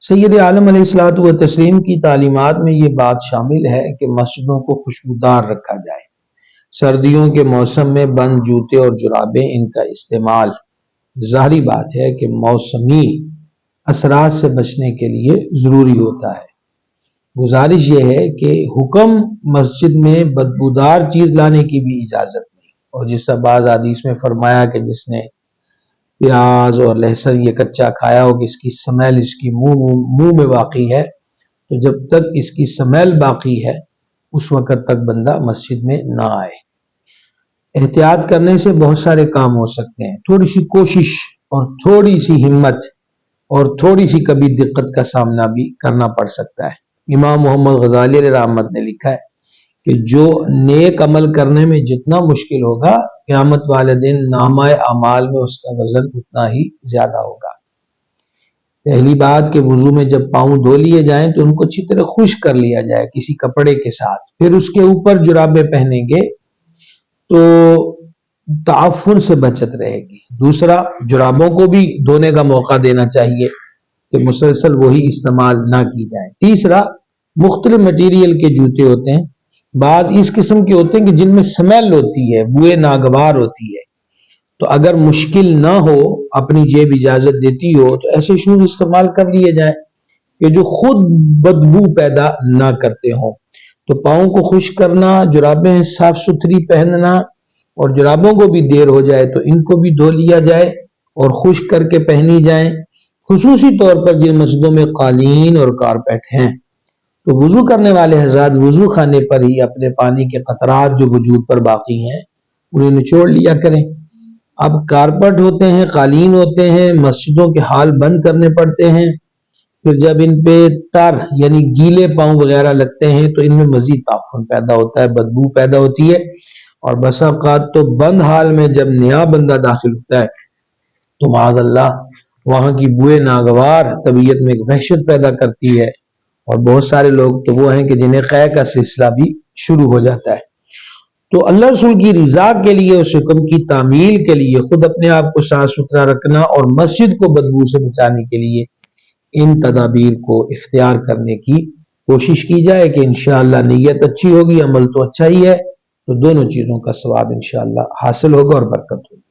سید عالم علیہ الصلوۃ والتسلیم کی تعلیمات میں یہ بات شامل ہے کہ مسجدوں کو خوشبودار رکھا جائے۔ سردیوں کے موسم میں بند جوتے اور جرابیں ان کا استعمال ظاہری بات ہے کہ موسمی اثرات سے بچنے کے لیے ضروری ہوتا ہے۔ گزارش یہ ہے کہ حکم مسجد میں بدبودار چیز لانے کی بھی اجازت نہیں، اور جس طرح بعض حدیث میں فرمایا کہ جس نے پیاز اور لہسن یہ کچا کھایا ہو کہ اس کی سمیل اس کی منہ میں باقی ہے، تو جب تک اس کی سمیل باقی ہے اس وقت تک بندہ مسجد میں نہ آئے۔ احتیاط کرنے سے بہت سارے کام ہو سکتے ہیں، تھوڑی سی کوشش اور تھوڑی سی ہمت اور تھوڑی سی کبھی دقت کا سامنا بھی کرنا پڑ سکتا ہے۔ امام محمد غزالی علیہ رحمت نے لکھا ہے کہ جو نیک عمل کرنے میں جتنا مشکل ہوگا، قیامت والے دن نامہ اعمال میں اس کا وزن اتنا ہی زیادہ ہوگا۔ پہلی بات کہ وضو میں جب پاؤں دھو لیے جائیں تو ان کو اچھی طرح خشک کر لیا جائے کسی کپڑے کے ساتھ، پھر اس کے اوپر جرابیں پہنیں گے تو تعفن سے بچت رہے گی۔ دوسرا، جرابوں کو بھی دھونے کا موقع دینا چاہیے کہ مسلسل وہی استعمال نہ کی جائے۔ تیسرا، مختلف مٹیریل کے جوتے ہوتے ہیں، بعض اس قسم کے ہوتے ہیں کہ جن میں سمیل ہوتی ہے، بوئے ناگوار ہوتی ہے، تو اگر مشکل نہ ہو، اپنی جیب اجازت دیتی ہو تو ایسے شوز استعمال کر لیے جائیں کہ جو خود بدبو پیدا نہ کرتے ہوں۔ تو پاؤں کو خشک کرنا، جرابیں صاف ستھری پہننا، اور جرابوں کو بھی دیر ہو جائے تو ان کو بھی دھو لیا جائے اور خشک کر کے پہنی جائیں۔ خصوصی طور پر جن مسجدوں میں قالین اور کارپیٹ ہیں تو وضو کرنے والے حضرات وضو خانے پر ہی اپنے پانی کے قطرات جو وجود پر باقی ہیں انہیں نچوڑ لیا کریں۔ اب کارپیٹ ہوتے ہیں، قالین ہوتے ہیں، مسجدوں کے حال بند کرنے پڑتے ہیں، پھر جب ان پہ تر یعنی گیلے پاؤں وغیرہ لگتے ہیں تو ان میں مزید تعفن پیدا ہوتا ہے، بدبو پیدا ہوتی ہے، اور بس اوقات تو بند حال میں جب نیا بندہ داخل ہوتا ہے تو معاذ اللہ وہاں کی بوئے ناگوار طبیعت میں ایک وحشت پیدا کرتی ہے، اور بہت سارے لوگ تو وہ ہیں کہ جنہیں قے کا سلسلہ بھی شروع ہو جاتا ہے۔ تو اللہ رسول کی رضا کے لیے، اس حکم کی تعمیل کے لیے خود اپنے آپ کو صاف ستھرا رکھنا اور مسجد کو بدبو سے بچانے کے لیے ان تدابیر کو اختیار کرنے کی کوشش کی جائے کہ انشاءاللہ نیت اچھی ہوگی، عمل تو اچھا ہی ہے، تو دونوں چیزوں کا ثواب انشاءاللہ حاصل ہوگا اور برکت ہوگی۔